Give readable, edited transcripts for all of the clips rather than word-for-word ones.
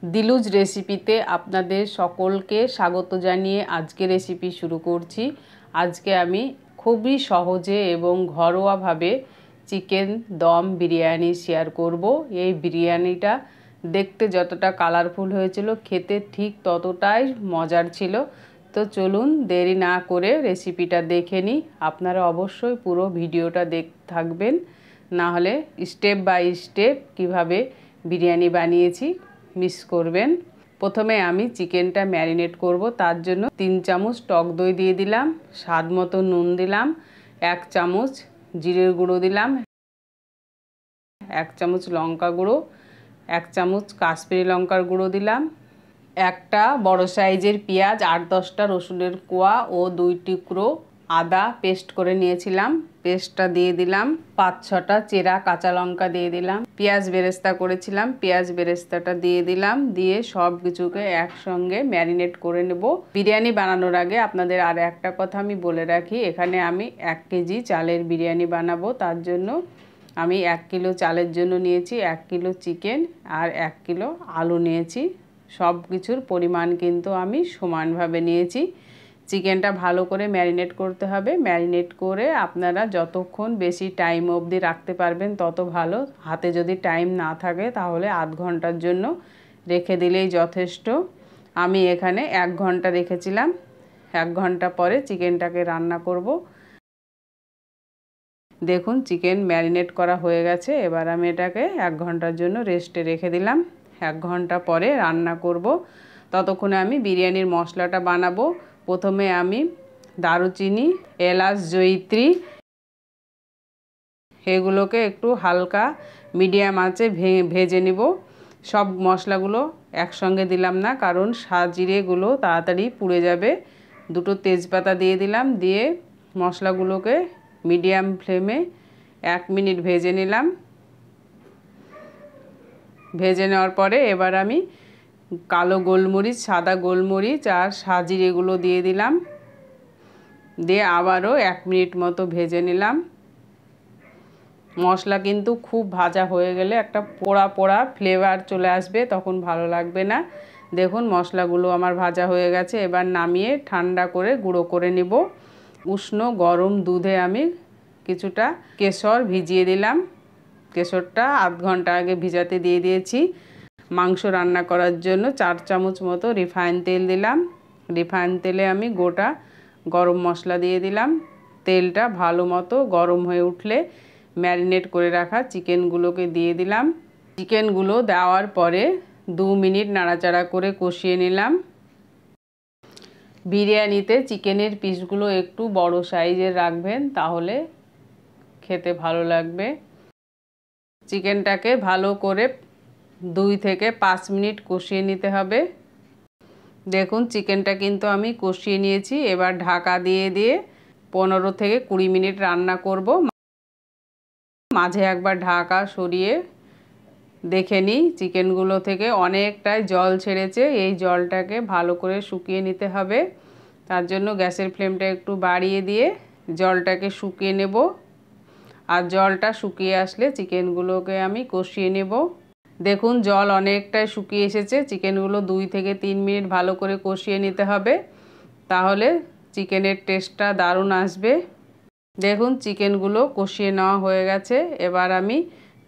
দিলুজ রেসিপিতে আপনাদের সকলকে স্বাগত জানিয়ে আজকে রেসিপি শুরু করছি। আজকে আমি খুবই সহজে এবং ঘরোয়াভাবে চিকেন দম বিরিয়ানি শেয়ার করব। এই বিরিয়ানিটা দেখতে যতটা কালারফুল হয়েছিল, খেতে ঠিক ততটাই মজার ছিল। তো চলুন দেরি না করে রেসিপিটা দেখে নিই। আপনারা অবশ্যই পুরো ভিডিওটা দেখতে থাকবেন, না হলে স্টেপ বাই স্টেপ কিভাবে বিরিয়ানি বানিয়েছি মিস করবেন। প্রথমে আমি চিকেনটা ম্যারিনেট করব। তার জন্য 3 চামচ টক দই দিয়ে দিলাম, স্বাদ মতো নুন দিলাম, 1 চামচ জিরের গুঁড়ো দিলাম, 1 চামচ লঙ্কা গুঁড়ো, 1 চামচ কাশ্মীরি লঙ্কার গুঁড়ো দিলাম, একটা বড় সাইজের পেঁয়াজ, 8-10টা রসুনের কোয়া ও 2 টুকরো আদা পেস্ট করে নিয়েছিলাম, পেস্টটা দিয়ে দিলাম, 5-6টা চেরা কাঁচা লঙ্কা দিয়ে দিলাম, পেঁয়াজ বেরেস্তা করেছিলাম, পেঁয়াজ বেরেস্তাটা দিয়ে দিলাম, দিয়ে সব কিছুকে একসঙ্গে ম্যারিনেট করে নেব। বিরিয়ানি বানানোর আগে আপনাদের আর একটা কথা আমি বলে রাখি, এখানে আমি 1 কেজি চালের বিরিয়ানি বানাবো। তার জন্য আমি 1 কিলো চালের জন্য নিয়েছি 1 কিলো চিকেন আর 1 কিলো আলু নিয়েছি। সব কিছুর পরিমাণ কিন্তু আমি সমানভাবে নিয়েছি। চিকেনটা ভালো করে ম্যারিনেট করতে হবে। ম্যারিনেট করে আপনারা যতক্ষণ বেশি টাইম অবধি রাখতে পারবেন তত ভালো। হাতে যদি টাইম না থাকে তাহলে আধ ঘন্টার জন্য রেখে দিলেই যথেষ্ট। আমি এখানে 1 ঘন্টা রেখেছিলাম। 1 ঘন্টা পরে চিকেনটাকে রান্না করব। দেখুন চিকেন ম্যারিনেট করা হয়ে গেছে। এবার আমি এটাকে 1 ঘন্টার জন্য রেস্টে রেখে দিলাম। 1 ঘন্টা পরে রান্না করব। ততক্ষণে আমি বিরিয়ানির মশলাটা বানাবো। প্রথমে আমি দারুচিনি, এলাচ, জয়িত্রী এগুলোকে একটু হালকা মিডিয়াম আঁচে ভেজে নিব। সব মশলাগুলো একসঙ্গে দিলাম না, কারণ জিরেগুলো তাড়াতাড়ি পুড়ে যাবে। 2টো তেজপাতা দিয়ে দিলাম, দিয়ে মশলাগুলোকে মিডিয়াম ফ্লেমে 1 মিনিট ভেজে নিলাম। ভেজে নেওয়ার পরে এবার আমি কালো গোলমরিচ, সাদা গোলমরিচ আর সাজিরেগুলো দিয়ে দিলাম, দিয়ে আবারও 1 মিনিট মতো ভেজে নিলাম। মশলা কিন্তু খুব ভাজা হয়ে গেলে একটা পোড়া পোড়া ফ্লেভার চলে আসবে, তখন ভালো লাগবে না। দেখুন মশলাগুলো আমার ভাজা হয়ে গেছে। এবার নামিয়ে ঠান্ডা করে গুঁড়ো করে নিব। উষ্ণ গরম দুধে আমি কিছুটা কেশর ভিজিয়ে দিলাম। কেশরটা আধ ঘন্টা আগে ভিজাতে দিয়ে দিয়েছি। মাংস রান্না করার জন্য 4 চামচ মতো রিফাইন তেল দিলাম। রিফাইন তেলে আমি গোটা গরম মশলা দিয়ে দিলাম। তেলটা ভালো মতো গরম হয়ে উঠলে ম্যারিনেট করে রাখা চিকেনগুলোকে দিয়ে দিলাম। চিকেনগুলো দেওয়ার পরে 2 মিনিট নাড়াচাড়া করে কষিয়ে নিলাম। বিরিয়ানিতে চিকেনের পিসগুলো একটু বড় সাইজের রাখবেন, তাহলে খেতে ভালো লাগবে। চিকেনটাকে ভালো করে 2 থেকে 5 মিনিট কষিয়ে নিতে হবে। দেখুন চিকেনটা কিন্তু আমি কষিয়ে নিয়েছি। এবার ঢাকা দিয়ে 15 থেকে 20 মিনিট রান্না করব। মাঝে একবার ঢাকা সরিয়ে দেখে নিই চিকেনগুলো থেকে অনেকটাই জল ছেড়েছে। এই জলটাকে ভালো করে শুকিয়ে নিতে হবে। তার জন্য গ্যাসের ফ্লেমটা একটু বাড়িয়ে দিয়ে জলটাকে শুকিয়ে নেব। আর জলটা শুকিয়ে আসলে চিকেনগুলোকে আমি কষিয়ে নেব। দেখুন জল অনেকটাই শুকিয়ে এসেছে। চিকেনগুলো 2 থেকে 3 মিনিট ভালো করে কষিয়ে নিতে হবে, তাহলে চিকেনের টেস্টটা দারুণ আসবে। দেখুন চিকেনগুলো কষিয়ে নেওয়া হয়ে গেছে। এবার আমি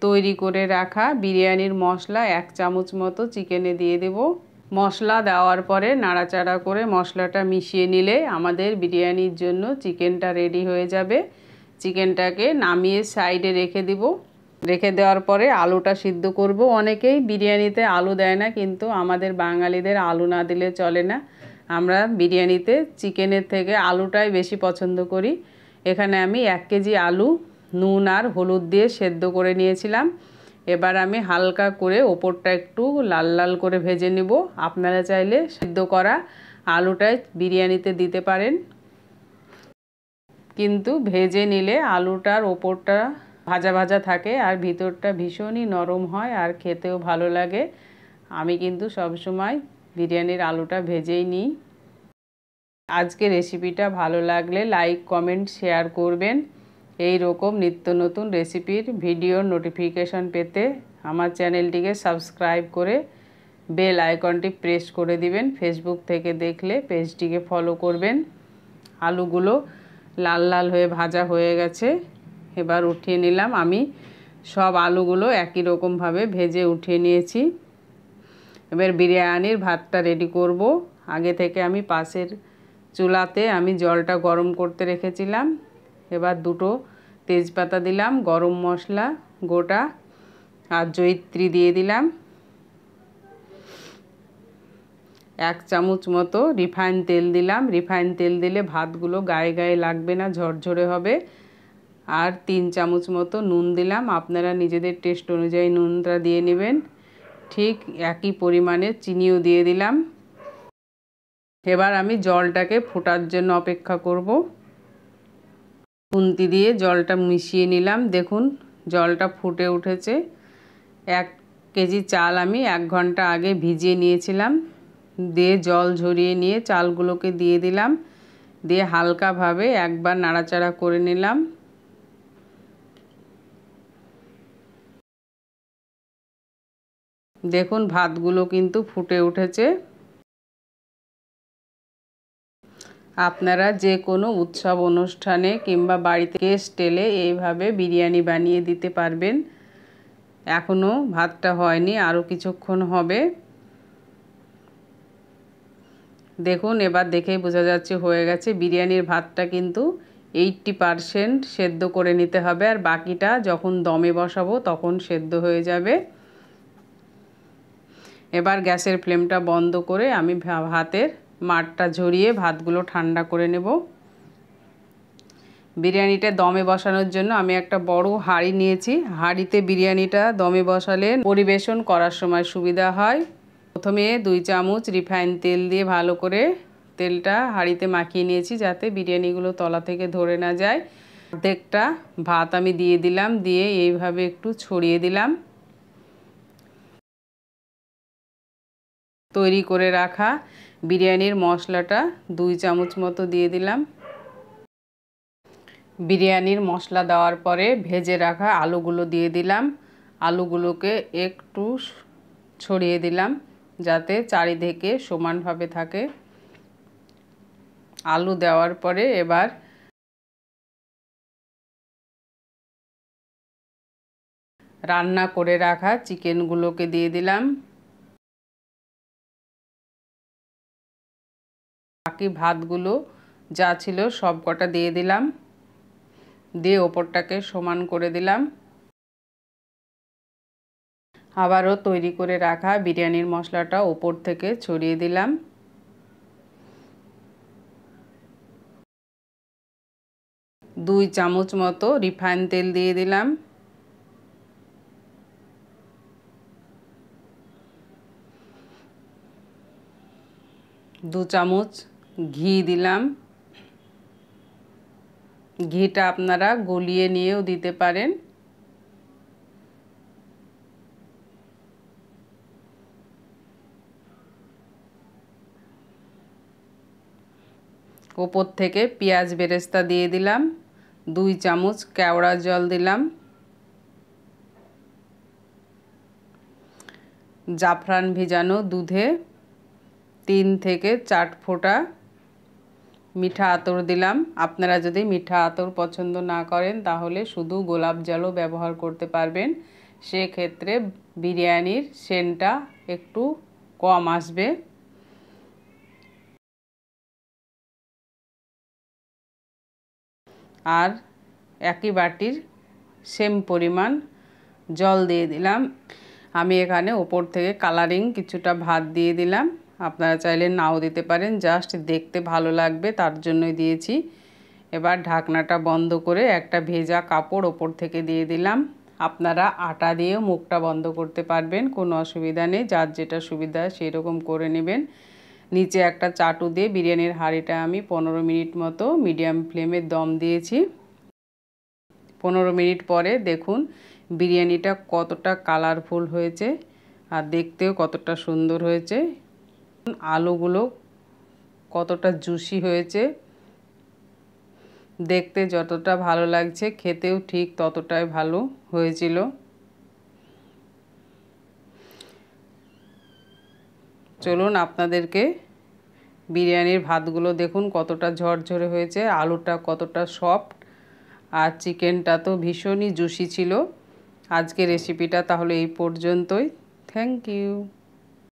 তৈরি করে রাখা বিরিয়ানির মশলা 1 চামচ মতো চিকেনে দিয়ে দেব। মশলা দেওয়ার পরে নাড়াচাড়া করে মশলাটা মিশিয়ে নিলে আমাদের বিরিয়ানির জন্য চিকেনটা রেডি হয়ে যাবে। চিকেনটাকে নামিয়ে সাইডে রেখে দিব। রেখে দেওয়ার পরে আলুটা সিদ্ধ করব। অনেকেই বিরিয়ানিতে আলু দেয় না, কিন্তু আমাদের বাঙালিদের আলু না দিলে চলে না। আমরা বিরিয়ানিতে চিকেনের থেকে আলুটাই বেশি পছন্দ করি। এখানে আমি 1 কেজি আলু নুন আর হলুদ দিয়ে সেদ্ধ করে নিয়েছিলাম। এবার আমি হালকা করে ওপরটা একটু লাল লাল করে ভেজে নিব। আপনারা চাইলে সিদ্ধ করা আলুটাই বিরিয়ানিতে দিতে পারেন, কিন্তু ভেজে নিলে আলুটার ওপরটা ভাজা ভাজা থাকে আর ভিতরটা ভীষণই নরম হয় আর খেতেও ভালো লাগে। আমি কিন্তু সবসময় বিরিয়ানির আলুটা ভেজেই নিই। আজকে রেসিপিটা ভালো লাগলে লাইক, কমেন্ট, শেয়ার করবেন। এই রকম নিত্য নতুন রেসিপির ভিডিওর নোটিফিকেশন পেতে আমার চ্যানেলটিকে সাবস্ক্রাইব করে বেল আইকনটি প্রেস করে দিবেন। ফেসবুক থেকে দেখলে পেজটিকে ফলো করবেন। আলুগুলো লাল লাল হয়ে ভাজা হয়ে গেছে, এবার উঠিয়ে নিলাম। আমি সব আলুগুলো একই রকমভাবে ভেজে উঠিয়ে নিয়েছি। এবার বিরিয়ানির ভাতটা রেডি করব। আগে থেকে আমি পাশের চুলাতে আমি জলটা গরম করতে রেখেছিলাম। এবার দুটো তেজপাতা দিলাম, গরম মশলা গোটা আর জয়িত্রী দিয়ে দিলাম। 1 চামচ মতো রিফাইন তেল দিলাম। রিফাইন তেল দিলে ভাতগুলো গায়ে গায়ে লাগবে না, ঝরঝরে হবে। আর 3 চামচ মতো নুন দিলাম। আপনারা নিজেদের টেস্ট অনুযায়ী নুনটা দিয়ে নেবেন। ঠিক একই পরিমাণে চিনিও দিয়ে দিলাম। এবার আমি জলটাকে ফোটার জন্য অপেক্ষা করব। খুন্তি দিয়ে জলটা মিশিয়ে নিলাম। দেখুন জলটা ফুটে উঠেছে। 1 কেজি চাল আমি 1 ঘন্টা আগে ভিজিয়ে নিয়েছিলাম। দিয়ে জল ঝরিয়ে নিয়ে চালগুলোকে দিয়ে দিলাম। দিয়ে হালকাভাবে একবার নাড়াচাড়া করে নিলাম। দেখুন ভাতগুলো কিন্তু ফুটে উঠেছে। আপনারা যে কোনো উৎসব অনুষ্ঠানে কিংবা বাড়িতে গেস্ট এলে এইভাবে বিরিয়ানি বানিয়ে দিতে পারবেন। এখনও ভাতটা হয়নি, আরও কিছুক্ষণ হবে। দেখুন এবার দেখেই বোঝা যাচ্ছে হয়ে গেছে। বিরিয়ানির ভাতটা কিন্তু 80% সেদ্ধ করে নিতে হবে, আর বাকিটা যখন দমে বসাবো তখন সেদ্ধ হয়ে যাবে। এবার গ্যাসের ফ্লেমটা বন্ধ করে আমি ভাতের মাড়টা ঝরিয়ে ভাতগুলো ঠান্ডা করে নেব। বিরিয়ানিটা দমে বসানোর জন্য আমি একটা বড় হাঁড়ি নিয়েছি। হাঁড়িতে বিরিয়ানিটা দমে বসালে পরিবেশন করার সময় সুবিধা হয়। প্রথমে 2 চামচ রিফাইন তেল দিয়ে ভালো করে তেলটা হাঁড়িতে মাখিয়ে নিয়েছি, যাতে বিরিয়ানিগুলো তলা থেকে ধরে না যায়। অর্ধেকটা ভাত আমি দিয়ে দিলাম, দিয়ে এইভাবে একটু ছড়িয়ে দিলাম। তৈরি করে রাখা বিরিয়ানির মশলাটা 2 চামচ মতো দিয়ে দিলাম। বিরিয়ানির মশলা দেওয়ার পরে ভেজে রাখা আলুগুলো দিয়ে দিলাম। আলুগুলোকে একটু ছড়িয়ে দিলাম যাতে চারিদিকে সমানভাবে থাকে। আলু দেওয়ার পরে এবার রান্না করে রাখা চিকেনগুলোকে দিয়ে দিলাম। বাকি ভাতগুলো যা ছিল সব কটা দিয়ে দিলাম। দিয়ে ওপরটাকে সমান করে দিলাম। আবারও তৈরি করে রাখা বিরিয়ানির মশলাটা ওপর থেকে ছড়িয়ে দিলাম। দুই চামচ মতো রিফাইন তেল দিয়ে দিলাম। দু চামচ ঘি দিলাম। ঘিটা আপনারা গলিয়ে নিয়েও দিতে পারেন। ওপর থেকে পেঁয়াজ বেরেস্তা দিয়ে দিলাম। 2 চামচ কেওড়া জল দিলাম। জাফরান ভিজানো দুধে 3 থেকে 4 ফোঁটা মিঠা আতর দিলাম। আপনারা যদি মিঠা আতর পছন্দ না করেন তাহলে শুধু গোলাপ জলও ব্যবহার করতে পারবেন। সেক্ষেত্রে বিরিয়ানির সেন্টটা একটু কম আসবে। আর একই বাটির সেম পরিমাণ জল দিয়ে দিলাম। আমি এখানে ওপর থেকে কালারিং কিছুটা ভাত দিয়ে দিলাম। আপনারা চাইলে নাও দিতে পারেন, জাস্ট দেখতে ভালো লাগবে তার জন্যই দিয়েছি। এবার ঢাকনাটা বন্ধ করে একটা ভেজা কাপড় ওপর থেকে দিয়ে দিলাম। আপনারা আটা দিয়েও মুখটা বন্ধ করতে পারবেন, কোনো অসুবিধা নেই। যার যেটা সুবিধা সেই রকম করে নেবেন। নিচে একটা চাটু দিয়ে বিরিয়ানির হাঁড়িটা আমি 15 মিনিট মতো মিডিয়াম ফ্লেমে দম দিয়েছি। 15 মিনিট পরে দেখুন বিরিয়ানিটা কতটা কালারফুল হয়েছে আর দেখতেও কতটা সুন্দর হয়েছে। আলুগুলো কতটা জুসি হয়েছে, দেখতে যতটা ভালো লাগছে খেতেও ঠিক ততটাই ভালো হয়েছিল। চলুন আপনাদেরকে বিরিয়ানির ভাতগুলো দেখুন কতটা ঝরঝরে হয়েছে, আলুটা কতটা সফট, আর চিকেনটা তো ভীষণই জুসি ছিল। আজকে রেসিপিটা তাহলে এই পর্যন্তই। Thank you.